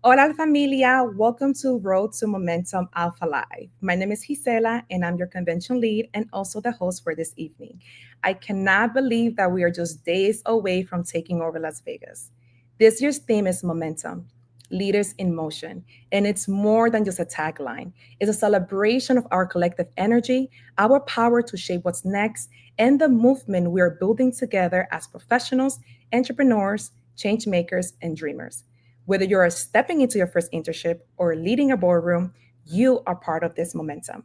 Hola familia, welcome to Road to Momentum Alpha Live. My name is Gisela and I'm your convention lead and also the host for this evening. I cannot believe that we are just days away from taking over Las Vegas. This year's theme is Momentum, Leaders in Motion, and it's more than just a tagline. It's a celebration of our collective energy, our power to shape what's next, and the movement we are building together as professionals, entrepreneurs, change makers, and dreamers. Whether you're stepping into your first internship or leading a boardroom, you are part of this momentum.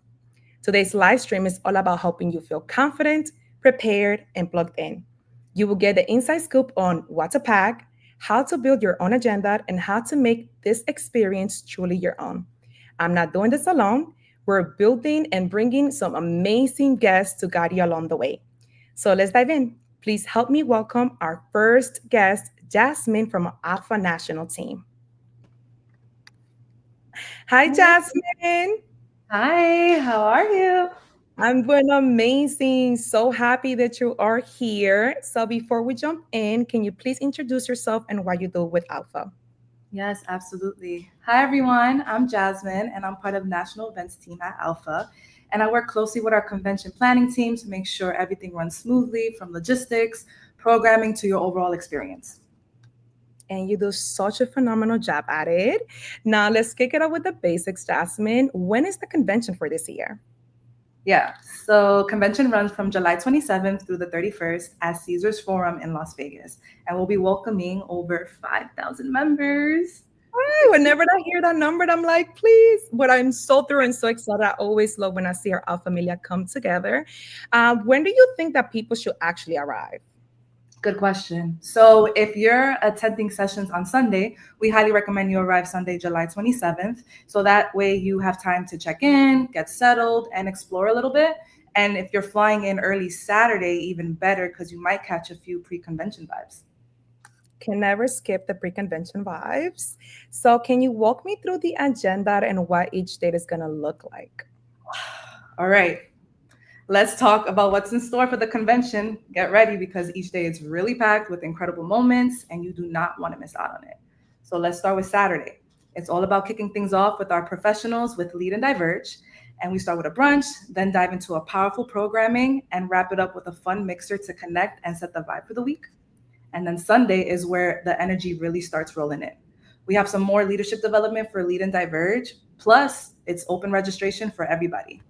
Today's live stream is all about helping you feel confident, prepared, and plugged in. You will get the inside scoop on what to pack, how to build your own agenda, and how to make this experience truly your own. I'm not doing this alone. We're building and bringing some amazing guests to guide you along the way. So let's dive in. Please help me welcome our first guest, Jasmine from Alpha National Team. Hi, Jasmine. Hi, how are you? I'm doing amazing. So happy that you are here. So before we jump in, can you please introduce yourself and what you do with Alpha? Yes, absolutely. Hi, everyone. I'm Jasmine, and I'm part of National Events Team at Alpha. And I work closely with our convention planning team to make sure everything runs smoothly from logistics, programming to your overall experience. And you do such a phenomenal job at it. Now, let's kick it off with the basics, Jasmine. When is the convention for this year? Yeah, so convention runs from July 27th through the 31st at Caesars Forum in Las Vegas, and we'll be welcoming over 5,000 members. Whenever I hear that number, I'm like, please. But I'm so thrilled and so excited. I always love when I see our Alpha Familia come together. When do you think that people should actually arrive? Good question. So, if you're attending sessions on Sunday, we highly recommend you arrive Sunday, July 27th. So that way you have time to check in, get settled, and explore a little bit. And if you're flying in early Saturday, even better because you might catch a few pre convention vibes. Can never skip the pre-convention vibes. So can you walk me through the agenda and what each date is gonna look like? All right, let's talk about what's in store for the convention. Get ready because each day is really packed with incredible moments and you do not want to miss out on it. So let's start with Saturday. It's all about kicking things off with our professionals with Lead and Diverge. And we start with a brunch, then dive into a powerful programming and wrap it up with a fun mixer to connect and set the vibe for the week. And then Sunday is where the energy really starts rolling in. We have some more leadership development for Lead and Diverge. Plus, it's open registration for everybody.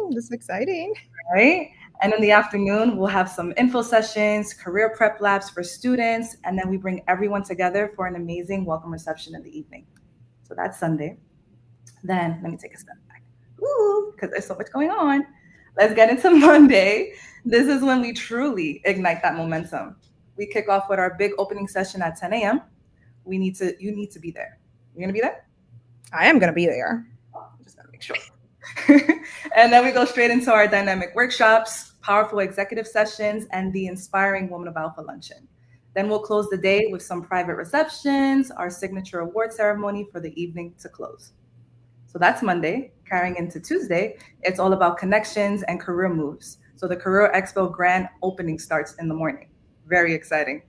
This is exciting. Right? And in the afternoon, we'll have some info sessions, career prep labs for students, and then we bring everyone together for an amazing welcome reception in the evening. So that's Sunday. Then let me take a step back. Ooh, because there's so much going on. Let's get into Monday. This is when we truly ignite that momentum. We kick off with our big opening session at 10 a.m. You need to be there. You're gonna be there? I am gonna be there. I'm just gonna make sure. And then we go straight into our dynamic workshops, powerful executive sessions, and the inspiring Woman of Alpha luncheon. Then we'll close the day with some private receptions, our signature award ceremony for the evening to close. So that's Monday. Carrying into Tuesday, it's all about connections and career moves. So the Career Expo grand opening starts in the morning. Very exciting.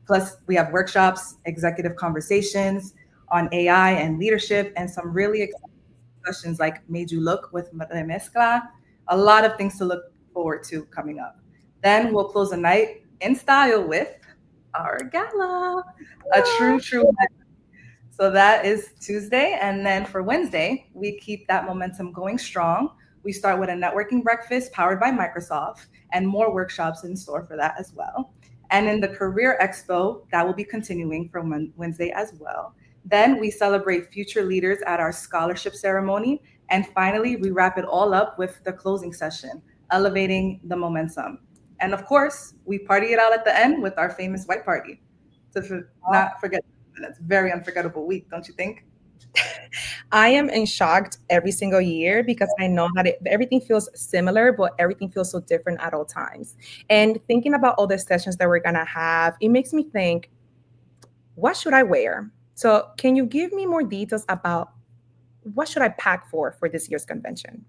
Plus, we have workshops, executive conversations on AI and leadership, and some really exciting discussions like Made You Look with Mezcla. A lot of things to look forward to coming up. Then we'll close the night in style with our gala, a true. So that is Tuesday. And then for Wednesday, we keep that momentum going strong. We start with a networking breakfast powered by Microsoft and more workshops in store for that as well. And in the Career Expo, that will be continuing from Wednesday as well. Then we celebrate future leaders at our scholarship ceremony. And finally, we wrap it all up with the closing session, elevating the momentum. And of course, we party it out at the end with our famous white party. To not forget, that's a very unforgettable week, don't you think? I am in shock every single year because I know that everything feels similar, but everything feels so different at all times. And thinking about all the sessions that we're gonna have, it makes me think, what should I wear? So can you give me more details about what should I pack for this year's convention?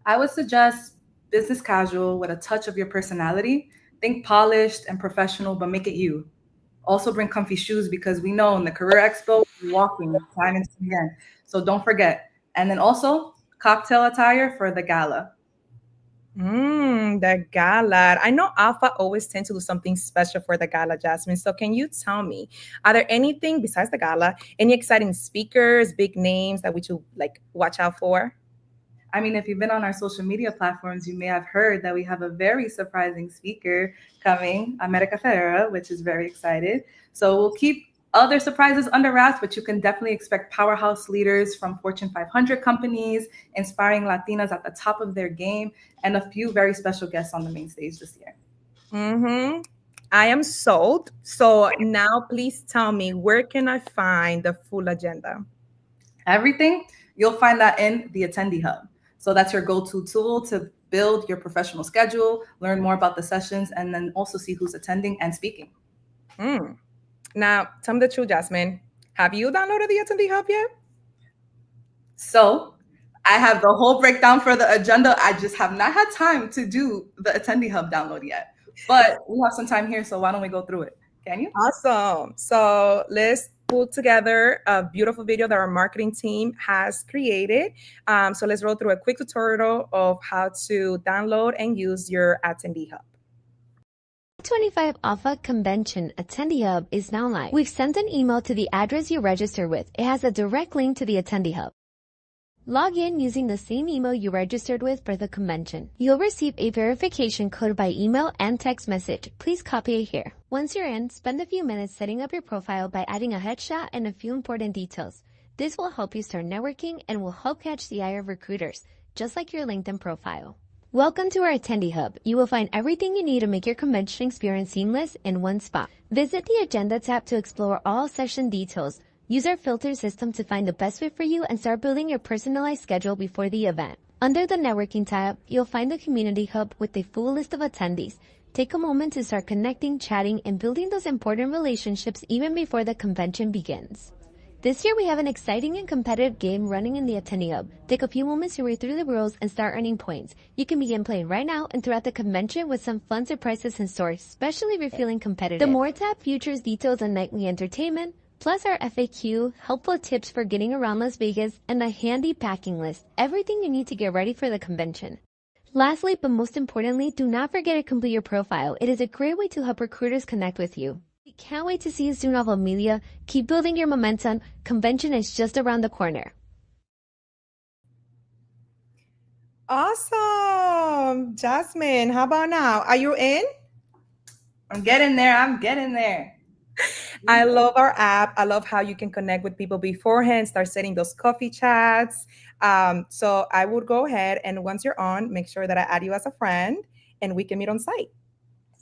I would suggest business casual with a touch of your personality. Think polished and professional, but make it you. Also bring comfy shoes because we know in the Career Expo, walking time and time again. So don't forget. And then also cocktail attire for the gala. The gala. I know Alpha always tend to do something special for the gala, Jasmine. So can you tell me, are there anything besides the gala, any exciting speakers, big names that we should like watch out for? I mean, if you've been on our social media platforms, you may have heard that we have a very surprising speaker coming, America Ferreira, which is very excited. So we'll keep other surprises under wraps, but you can definitely expect powerhouse leaders from Fortune 500 companies, inspiring Latinas at the top of their game, and a few very special guests on the main stage this year. Mm-hmm. I am sold. So now please tell me, where can I find the full agenda? Everything, you'll find that in the Attendee Hub. So that's your go-to tool to build your professional schedule, learn more about the sessions, and then also see who's attending and speaking. Mm. Now, tell me the truth, Jasmine. Have you downloaded the Attendee Hub yet? So I have the whole breakdown for the agenda. I just have not had time to do the Attendee Hub download yet. But we have some time here, so why don't we go through it? Can you? Awesome. So let's put together a beautiful video that our marketing team has created. So let's roll through a quick tutorial of how to download and use your Attendee Hub. 25 ALPFA Convention Attendee Hub is now live. We've sent an email to the address you registered with. It has a direct link to the Attendee Hub. Log in using the same email you registered with for the convention. You'll receive a verification code by email and text message. Please copy it here. Once you're in, spend a few minutes setting up your profile by adding a headshot and a few important details. This will help you start networking and will help catch the eye of recruiters, just like your LinkedIn profile. Welcome to our Attendee Hub. You will find everything you need to make your convention experience seamless in one spot. Visit the Agenda tab to explore all session details. Use our filter system to find the best fit for you and start building your personalized schedule before the event. Under the Networking tab, you'll find the Community Hub with a full list of attendees. Take a moment to start connecting, chatting, and building those important relationships even before the convention begins. This year we have an exciting and competitive game running in the Attendee Hub. Take a few moments to read through the rules and start earning points. You can begin playing right now and throughout the convention with some fun surprises in store, especially if you're feeling competitive. The More tab features details on nightly entertainment, plus our FAQ, helpful tips for getting around Las Vegas, and a handy packing list. Everything you need to get ready for the convention. Lastly, but most importantly, do not forget to complete your profile. It is a great way to help recruiters connect with you. We can't wait to see you soon, Alpha Media. Keep building your momentum. Convention is just around the corner. Awesome. Jasmine, how about now? Are you in? I'm getting there. I'm getting there. I love our app. I love how you can connect with people beforehand, start setting those coffee chats. So I would go ahead and once you're on, make sure that I add you as a friend and we can meet on site.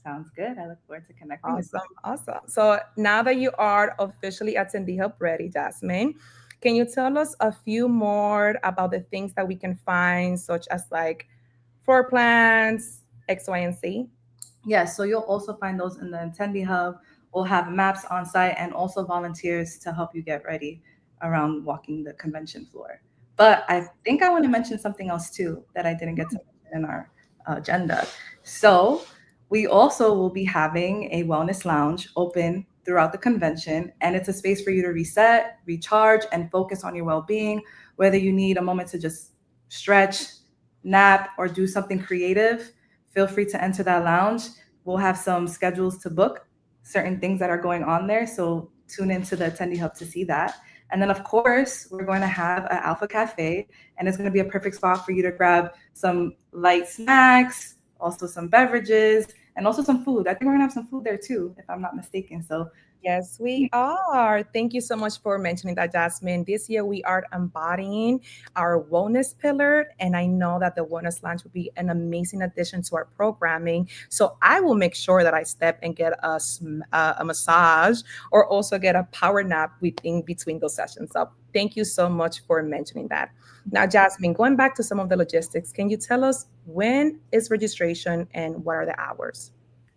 Sounds good. I look forward to connecting. Awesome. So now that you are officially Attendee Hub ready, Jasmine, can you tell us a few more about the things that we can find, such as like floor plans, X, Y, and Z? Yes, so you'll also find those in the Attendee Hub. We'll have maps on site and also volunteers to help you get ready around walking the convention floor. But I think I want to mention something else too that I didn't get to mention in our agenda. So we also will be having a wellness lounge open throughout the convention, and it's a space for you to reset, recharge, and focus on your well-being, whether you need a moment to just stretch, nap, or do something creative. Feel free to enter that lounge. We'll have some schedules to book certain things that are going on there. So tune into the Attendee Hub to see that. And then, of course, we're going to have an Alpha Cafe, and it's going to be a perfect spot for you to grab some light snacks, also some beverages, and also some food. I think we're going to have some food there too, if I'm not mistaken. So yes, we are. Thank you so much for mentioning that, Jasmine. This year, we are embodying our wellness pillar, and I know that the wellness lounge will be an amazing addition to our programming. So I will make sure that I step and get a massage or also get a power nap in between those sessions. So thank you so much for mentioning that. Now, Jasmine, going back to some of the logistics, can you tell us when is registration and what are the hours?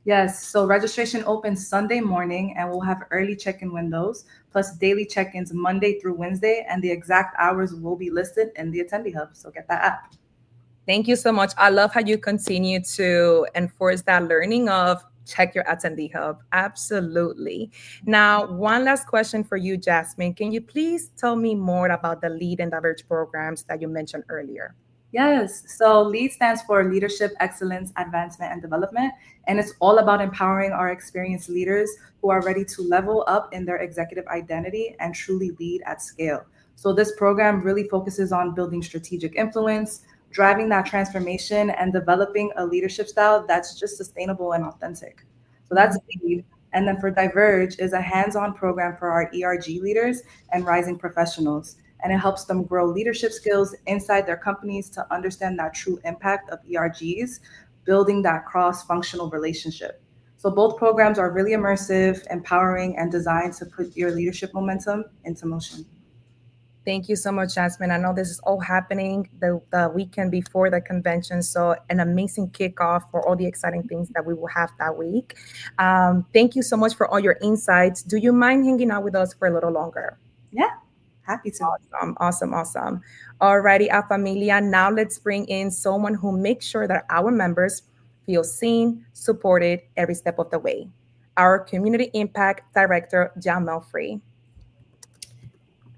yes, so registration opens Sunday morning, and we'll have early check-in windows, plus daily check-ins Monday through Wednesday, and the exact hours will be listed in the Attendee Hub. So get that app. Thank you so much. I love how you continue to enforce that learning of check your attendee hub. Absolutely. Now, one last question for you, Jasmine. Can you please tell me more about the Lead and Diverge programs that you mentioned earlier? Yes. So LEAD stands for Leadership, Excellence, Advancement, and Development. And it's all about empowering our experienced leaders who are ready to level up in their executive identity and truly lead at scale. So this program really focuses on building strategic influence, driving that transformation, and developing a leadership style that's just sustainable and authentic. So that's LEAD. And then for Diverge is a hands-on program for our ERG leaders and rising professionals, and it helps them grow leadership skills inside their companies to understand that true impact of ERGs, building that cross functional relationship. So, both programs are really immersive, empowering, and designed to put your leadership momentum into motion. Thank you so much, Jasmine. I know this is all happening the weekend before the convention. So, an amazing kickoff for all the exciting things that we will have that week. Thank you so much for all your insights. Do you mind hanging out with us for a little longer? Yeah, happy to. Awesome, awesome, awesome. Alrighty, A Familia. Now let's bring in someone who makes sure that our members feel seen, supported every step of the way. Our Community Impact Director, Jamel Free.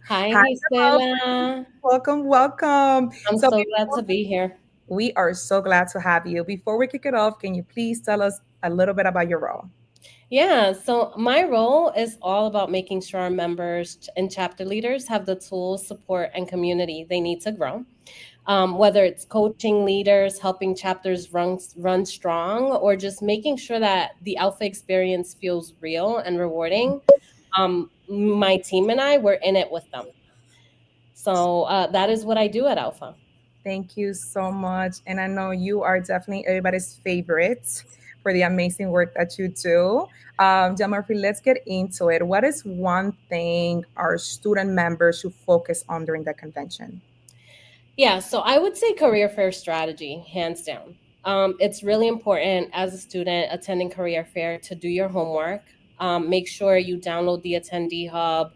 Hi, Hi, Jamel. Gisela. Welcome, welcome. I'm So so glad to be here. we are so glad to have you. Before we kick it off, can you please tell us a little bit about your role? Yeah, so my role is all about making sure our members and chapter leaders have the tools, support, and community they need to grow. Whether it's coaching leaders, helping chapters run strong, or just making sure that the Alpha experience feels real and rewarding. My team and I were in it with them. So that is what I do at Alpha. Thank you so much. And I know you are definitely everybody's favorite for the amazing work that you do. Jamurphy, let's get into it. What is one thing our student members should focus on during the convention? Yeah, so I would say career fair strategy, hands down. It's really important as a student attending career fair to do your homework. Make sure you download the attendee hub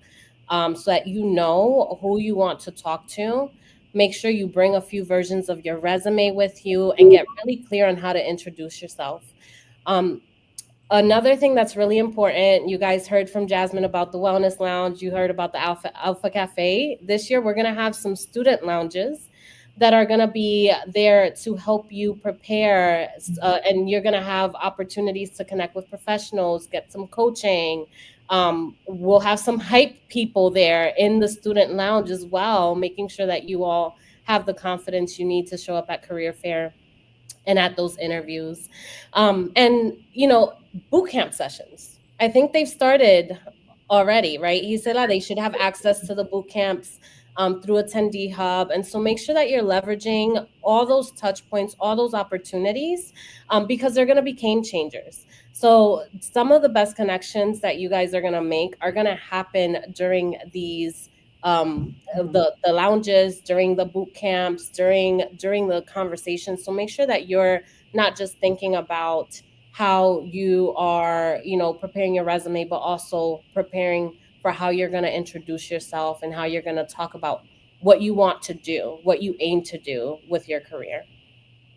so that you know who you want to talk to. Make sure you bring a few versions of your resume with you and get really clear on how to introduce yourself. Um, Another thing that's really important, you guys heard from Jasmine about the Wellness Lounge, you heard about the Alpha Cafe. This year, we're going to have some student lounges that are going to be there to help you prepare. And you're going to have opportunities to connect with professionals, get some coaching. We'll have some hype people there in the student lounge as well, making sure that you all have the confidence you need to show up at career fair and at those interviews. And, boot camp sessions. I think they've started already, right? Gisela, they should have access to the boot camps through Attendee Hub. And so make sure that you're leveraging all those touch points, all those opportunities, because they're going to be game changers. So some of the best connections that you guys are going to make are going to happen during these the lounges, during the boot camps, during the conversations. So make sure that you're not just thinking about how you are, preparing your resume, but also preparing for how you're going to introduce yourself and how you're going to talk about what you want to do, what you aim to do with your career.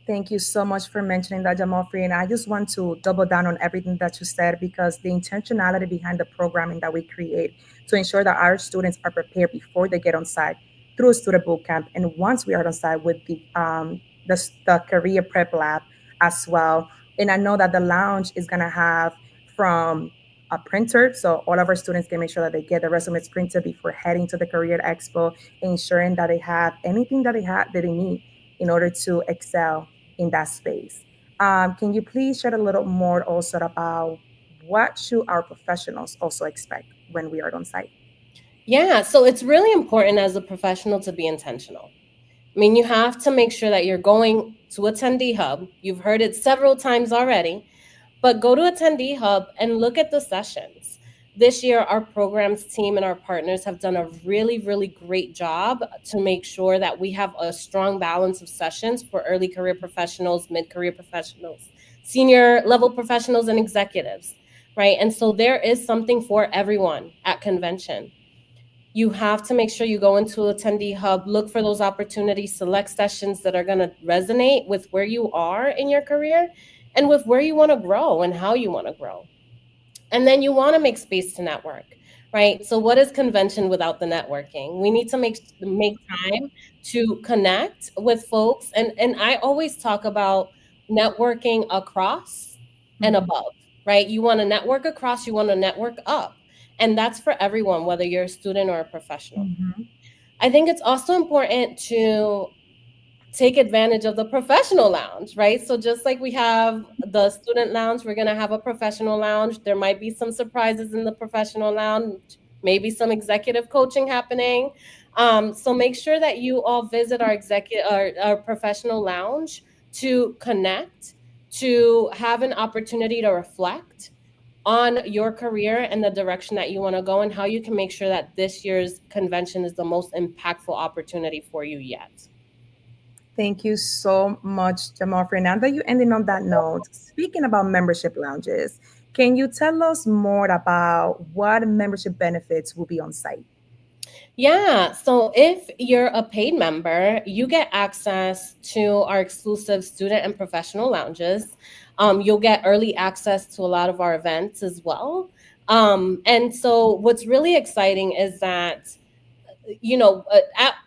Thank you so much for mentioning that, Jamalfrey. And I just want to double down on everything that you said, because the intentionality behind the programming that we create to ensure that our students are prepared before they get on site through a student boot camp, and once we are on site with the career prep lab as well. And I know that the lounge is going to have from a printer, so all of our students can make sure that they get the resumes printed before heading to the career expo, ensuring that they have anything that they need in order to excel in that space. Can you please share a little more also about what should our professionals also expect when we are on site? Yeah, so it's really important as a professional to be intentional. I mean, you have to make sure that you're going to Attendee Hub. You've heard it several times already, but go to Attendee Hub and look at the sessions. This year, our programs team and our partners have done a really, really great job to make sure that we have a strong balance of sessions for early career professionals, mid-career professionals, senior level professionals, and executives, right? And so there is something for everyone at convention. You have to make sure you go into Attendee Hub, look for those opportunities, select sessions that are going to resonate with where you are in your career, and with where you want to grow and how you want to grow. And then you want to make space to network, right? So what is convention without the networking? We need to make time to connect with folks. And I always talk about networking across and Mhm. above, right? You want to network across, you want to network up. And that's for everyone, whether you're a student or a professional. Mhm. I think it's also important to take advantage of the professional lounge, right? So just like we have the student lounge, we're going to have a professional lounge. There might be some surprises in the professional lounge, maybe some executive coaching happening. So make sure that you all visit our professional lounge to connect, to have an opportunity to reflect on your career and the direction that you want to go, and how you can make sure that this year's convention is the most impactful opportunity for you yet. Thank you so much, Jamal. Now that you ending on that note, speaking about membership lounges, can you tell us more about what membership benefits will be on site? Yeah, so if you're a paid member, you get access to our exclusive student and professional lounges. You'll get early access to a lot of our events as well. And so, what's really exciting is that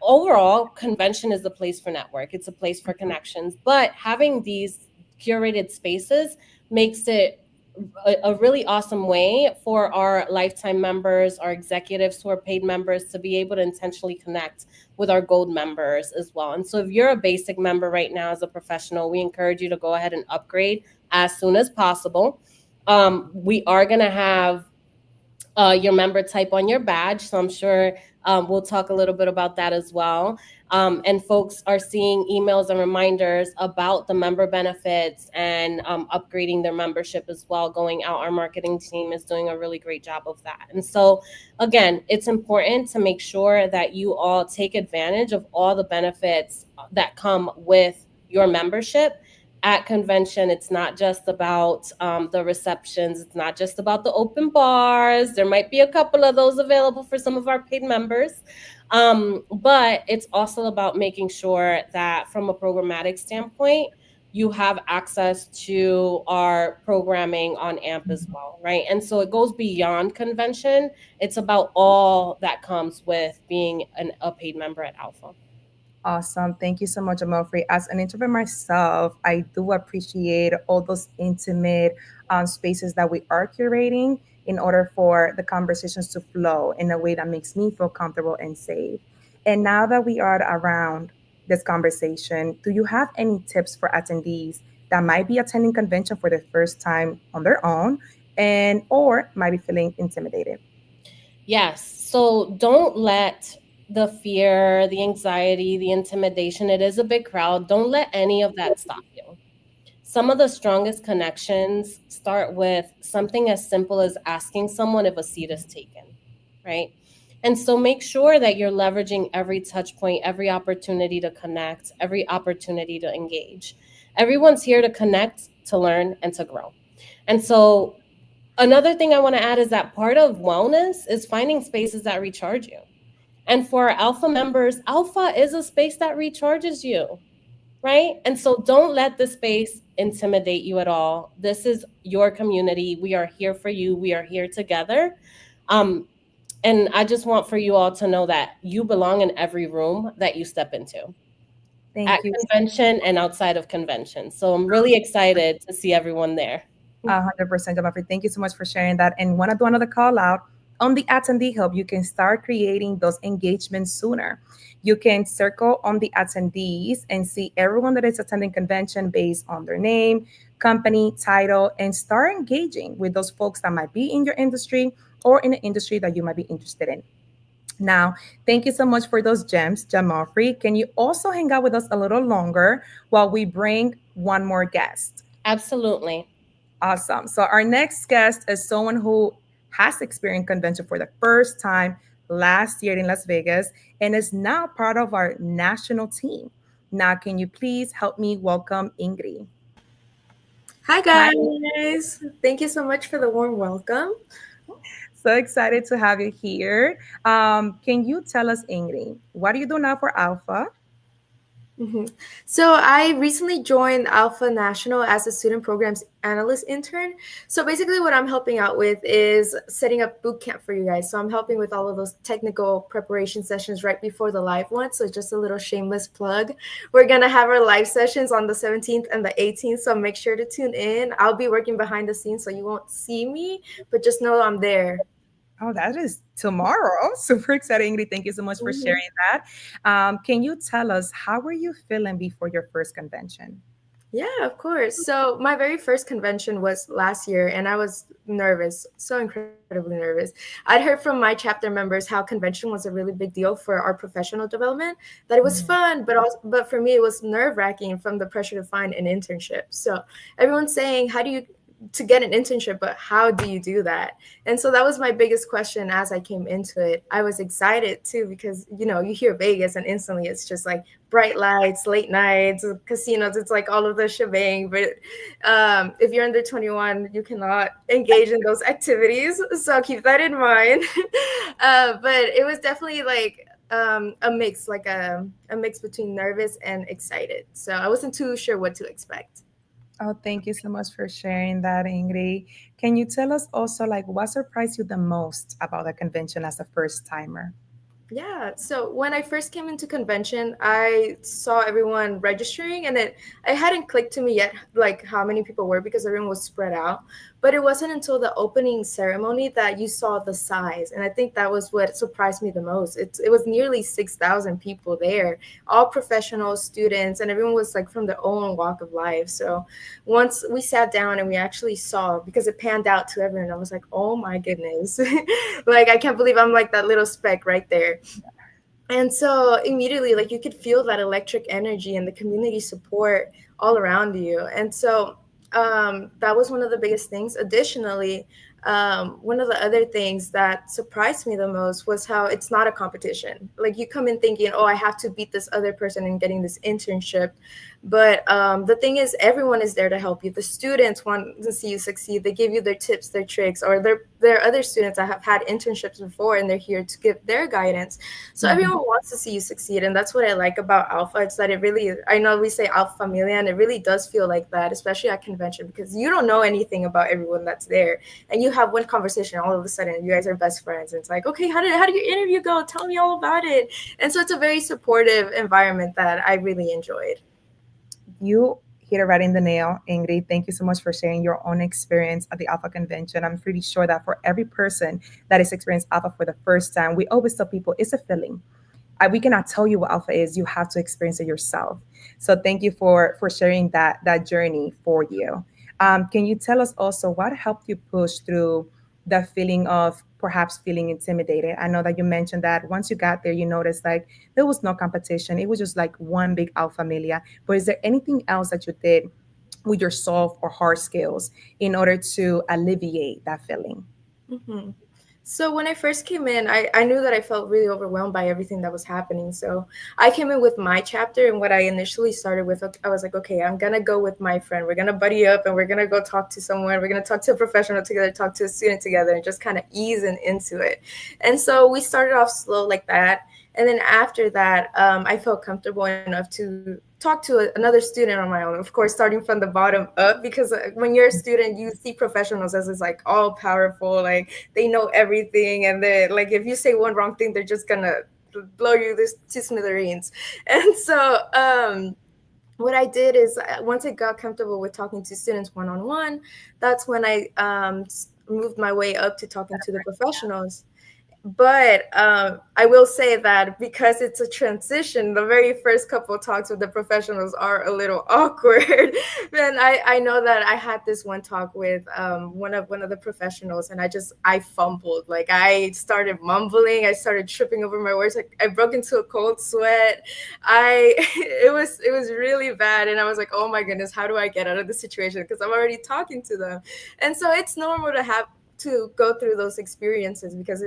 overall, convention is a place for network. It's a place for connections. But having these curated spaces makes it a really awesome way for our lifetime members, our executives who are paid members, to be able to intentionally connect with our gold members as well. And so if you're a basic member right now as a professional, we encourage you to go ahead and upgrade as soon as possible. We are going to have your member type on your badge. So I'm sure we'll talk a little bit about that as well. And folks are seeing emails and reminders about the member benefits and upgrading their membership as well going out. Our marketing team is doing a really great job of that. And so, again, it's important to make sure that you all take advantage of all the benefits that come with your membership at convention. It's not just about the receptions. It's not just about the open bars. There might be a couple of those available for some of our paid members. But it's also about making sure that from a programmatic standpoint, you have access to our programming on AMP as well, right? And so it goes beyond convention. It's about all that comes with being a paid member at Alpha. Awesome. Thank you so much, Amalfi. As an introvert myself, I do appreciate all those intimate spaces that we are curating in order for the conversations to flow in a way that makes me feel comfortable and safe. And now that we are around this conversation, do you have any tips for attendees that might be attending convention for the first time on their own and or might be feeling intimidated? Yes. So don't let the fear, the anxiety, the intimidation, it is a big crowd. Don't let any of that stop you. Some of the strongest connections start with something as simple as asking someone if a seat is taken, right? And so make sure that you're leveraging every touch point, every opportunity to connect, every opportunity to engage. Everyone's here to connect, to learn, and to grow. And so another thing I want to add is that part of wellness is finding spaces that recharge you. And for our Alpha members, Alpha is a space that recharges you, right? And so don't let the space intimidate you at all. This is your community. We are here for you. We are here together. Um, and I just want for you all to know that you belong in every room that you step into at Thank you. convention and outside of convention. So I'm really excited to see everyone there. 100%, Jamafi. Thank you so much for sharing that. And want to do another call out on the attendee hub. You can start creating those engagements sooner. You can circle on the attendees and see everyone that is attending convention based on their name, company, title, and start engaging with those folks that might be in your industry or in an industry that you might be interested in. Now, thank you so much for those gems, Jamalfrey. Can you also hang out with us a little longer while we bring one more guest? Absolutely. Awesome. So our next guest is someone who has experienced convention for the first time last year in Las Vegas and is now part of our national team. Now, can you please help me welcome Ingrid? Hi Hi. guys. Thank you so much for the warm welcome. So excited to have you here. Can you tell us, Ingrid, what do you do now for Alpha? Mhm. So I recently joined Alpha National as a student programs analyst intern. So basically what I'm helping out with is setting up boot camp for you guys. So I'm helping with all of those technical preparation sessions right before the live one. So just a little shameless plug. We're going to have our live sessions on the 17th and the 18th. So make sure to tune in. I'll be working behind the scenes so you won't see me, but just know I'm there. Oh, that is tomorrow. Super exciting, Ingrid. Thank you so much for Mhm. sharing that. Can you tell us how were you feeling before your first convention? Yeah, of course. So my very first convention was last year, and I was nervous, so incredibly nervous. I'd heard from my chapter members how convention was a really big deal for our professional development, that it was Mm. fun, but for me it was nerve-wracking from the pressure to find an internship. So everyone's saying, how do you to get an internship, but how do you do that? And so that was my biggest question as I came into it. I was excited too because you hear Vegas and instantly it's just like bright lights, late nights, casinos. It's like all of the shebang. But if you're under 21, you cannot engage in those activities. So keep that in mind. But it was definitely like a mix, like a mix between nervous and excited. So I wasn't too sure what to expect. Oh, thank you so much for sharing that, Ingrid. Can you tell us also, like, what surprised you the most about the convention as a first timer? Yeah. So when I first came into convention, I saw everyone registering, and it hadn't clicked to me yet, like how many people were because everyone was spread out. But it wasn't until the opening ceremony that you saw the size, and I think that was what surprised me the most. It was nearly 6,000 people there, all professional students, and everyone was like from their own walk of life. So once we sat down and we actually saw, because it panned out to everyone, I was like, oh my goodness, like I can't believe I'm like that little speck right there. And so immediately, like you could feel that electric energy and the community support all around you. And so that was one of the biggest things. Additionally, one of the other things that surprised me the most was how it's not a competition. Like you come in thinking, oh, I have to beat this other person in getting this internship. But the thing is, everyone is there to help you. The students want to see you succeed. They give you their tips, their tricks, or there are other students that have had internships before and they're here to give their guidance. So Mhm. everyone wants to see you succeed. And that's what I like about Alpha. It's that it really, I know we say Alpha Familia, and it really does feel like that, especially at convention, because you don't know anything about everyone that's there. And you have one conversation, all of a sudden, you guys are best friends. And it's like, okay, how did your interview go? Tell me all about it. And so it's a very supportive environment that I really enjoyed. You hit it right in the nail, Ingrid. Thank you so much for sharing your own experience at the Alpha Convention. I'm pretty sure that for every person that has experienced Alpha for the first time, we always tell people it's a feeling. We cannot tell you what Alpha is. You have to experience it yourself. So thank you for sharing that journey for you. Can you tell us also what helped you push through the feeling of perhaps feeling intimidated? I know that you mentioned that once you got there, you noticed like there was no competition. It was just like one big Alpha familia. But is there anything else that you did with your soft or hard skills in order to alleviate that feeling? Hmm. So when I first came in, I knew that I felt really overwhelmed by everything that was happening. So I came in with my chapter, and what I initially started with, I was like, okay, I'm gonna go with my friend. We're gonna buddy up, and we're gonna go talk to someone. We're gonna talk to a professional together, talk to a student together, and just kind of ease into it. And so we started off slow like that. And then after that, I felt comfortable enough to talk to another student on my own. Of course, starting from the bottom up, because when you're a student, you see professionals as it's like all powerful, like they know everything, and they like if you say one wrong thing, they're just gonna blow you this to smithereens. And so what I did is once I got comfortable with talking to students one on one, that's when I moved my way up to talking to the professionals. But I will say that because it's a transition, the very first couple of talks with the professionals are a little awkward. And I know that I had this one talk with one of the professionals, and I fumbled. Like I started mumbling, I started tripping over my words. Like I broke into a cold sweat. I it was really bad, and I was like, oh my goodness, how do I get out of the situation? Because I'm already talking to them, and so it's normal to go through those experiences because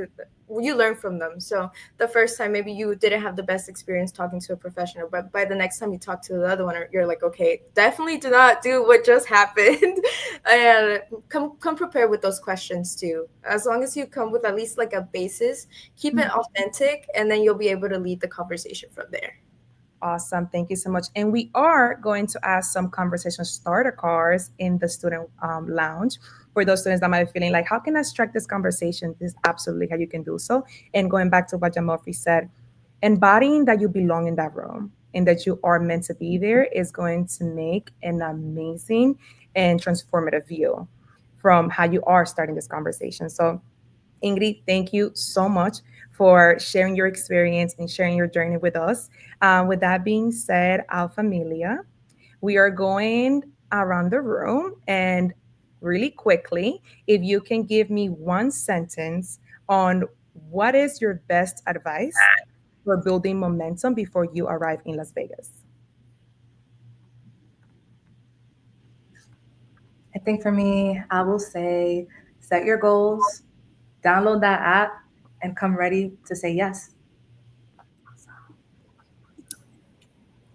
you learn from them. So the first time maybe you didn't have the best experience talking to a professional, but by the next time you talk to the other one, you're like, okay, definitely do not do what just happened. And come prepared with those questions too. As long as you come with at least like a basis, keep it authentic, and then you'll be able to lead the conversation from there. Awesome. Thank you so much. And we are going to ask some conversation starter cards in the student lounge for those students that might be feeling like, how can I strike this conversation? This is absolutely how you can do so. And going back to what Jamofri said, embodying that you belong in that room and that you are meant to be there is going to make an amazing and transformative view from how you are starting this conversation. So Ingrid, thank you so much for sharing your experience and sharing your journey with us. With that being said, Alpha we are going around the room and really quickly, if you can give me one sentence on what is your best advice for building momentum before you arrive in Las Vegas. I think for me, I will say set your goals, download that app, and come ready to say yes.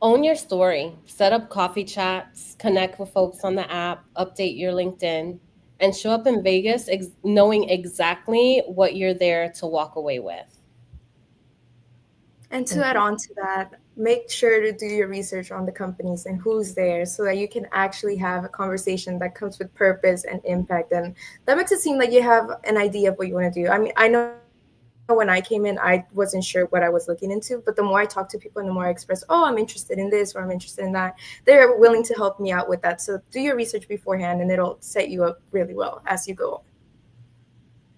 Own your story. Set up coffee chats, connect with folks on the app, update your LinkedIn, and show up in Vegas knowing exactly what you're there to walk away with. And to add on to that, make sure to do your research on the companies and who's there so that you can actually have a conversation that comes with purpose and impact. And that makes it seem like you have an idea of what you want to do. I mean, I know when I came in, I wasn't sure what I was looking into, but the more I talk to people and the more I express, oh, I'm interested in this or I'm interested in that, they're willing to help me out with that. So do your research beforehand and it'll set you up really well as you go.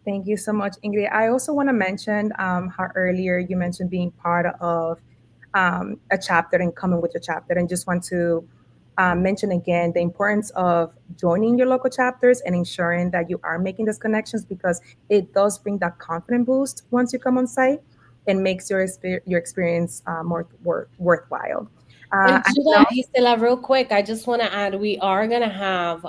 Thank you so much, Ingrid. I also want to mention how earlier you mentioned being part of a chapter and coming with your chapter, and just want to mention again the importance of joining your local chapters and ensuring that you are making those connections because it does bring that confidence boost once you come on site and makes your experience more worthwhile. And I to know that, Gisela, real quick, I just want to add we are going to have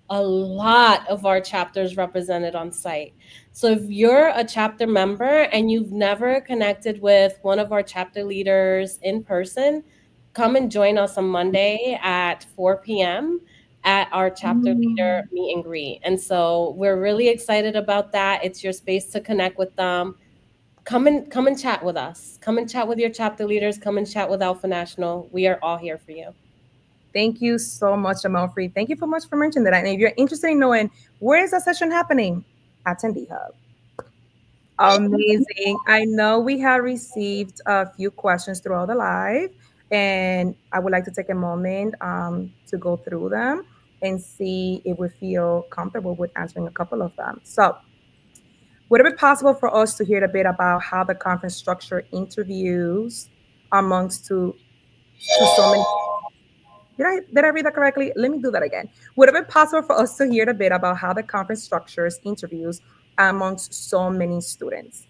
a lot of our chapters represented on site. So if you're a chapter member and you've never connected with one of our chapter leaders in person, come and join us on Monday at 4 p.m. at our chapter leader meet and greet. And so we're really excited about that. It's your space to connect with them. Come and chat with us. Come and chat with your chapter leaders. Come and chat with Alpha National. We are all here for you. Thank you so much, Amalfrey. Thank you so much for mentioning that. And if you're interested in knowing where is that session happening, Attendee Hub. Amazing. I know we have received a few questions throughout the live, and I would like to take a moment to go through them and see if we feel comfortable with answering a couple of them. So, would it be possible for us to hear a bit about how the conference structure interviews amongst to so many did I read that correctly? Let me do that again. Would it be possible for us to hear a bit about how the conference structures interviews amongst so many students?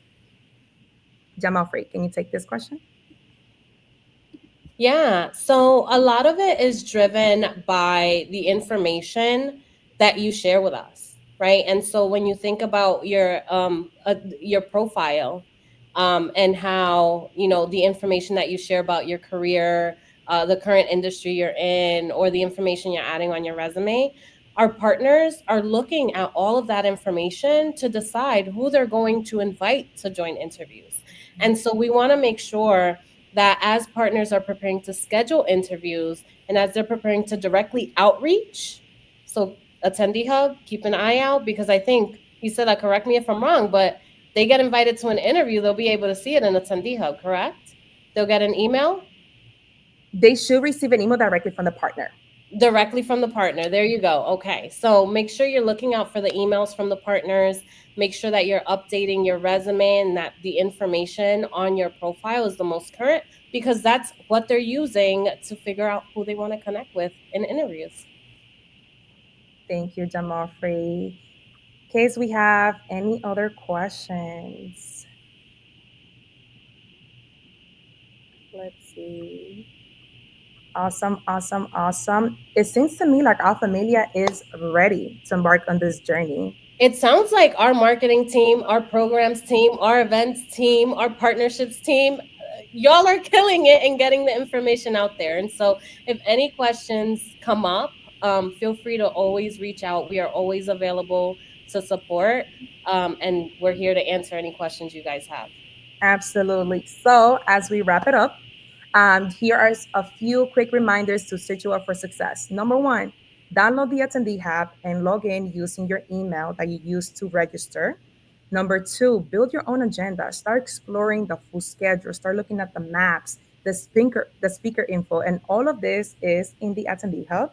Jamalfrey, can you take this question? Yeah, so a lot of it is driven by the information that you share with us, right? And so when you think about your profile, and how the information that you share about your career, the current industry you're in, or the information you're adding on your resume, our partners are looking at all of that information to decide who they're going to invite to join interviews. And so we want to make sure that as partners are preparing to schedule interviews and as they're preparing to directly outreach, so Attendee Hub, keep an eye out, because I think you said that, correct me if I'm wrong, but they get invited to an interview, they'll be able to see it in Attendee Hub, correct? They'll get an email? They should receive an email directly from the partner. Directly from the partner. There you go. Okay. So make sure you're looking out for the emails from the partners. Make sure that you're updating your resume and that the information on your profile is the most current, because that's what they're using to figure out who they want to connect with in interviews. Thank you, Jamalfrey. In case we have any other questions. Let's see. Awesome, awesome, awesome. It seems to me like Our Familia is ready to embark on this journey. It sounds like our marketing team, our programs team, our events team, our partnerships team, y'all are killing it and getting the information out there. And so if any questions come up, feel free to always reach out. We are always available to support, and we're here to answer any questions you guys have. Absolutely. So, as we wrap it up, Here are a few quick reminders to set you up for success. Number one, download the attendee app and log in using your email that you used to register. Number two, build your own agenda. Start exploring the full schedule. Start looking at the maps, the speaker info, and all of this is in the attendee hub.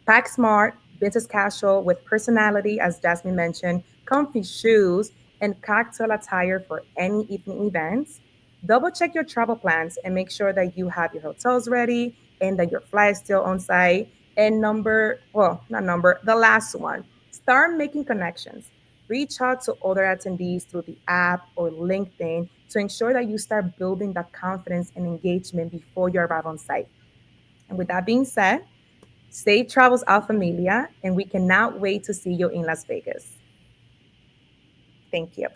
Pack smart, business casual with personality, as Jasmine mentioned, comfy shoes, and cocktail attire for any evening events. Double check your travel plans and make sure that you have your hotels ready and that your flight is still on site. And not number, the last one, start making connections. Reach out to other attendees through the app or LinkedIn to ensure that you start building that confidence and engagement before you arrive on site. And with that being said, safe travels, Al Familia, and we cannot wait to see you in Las Vegas. Thank you.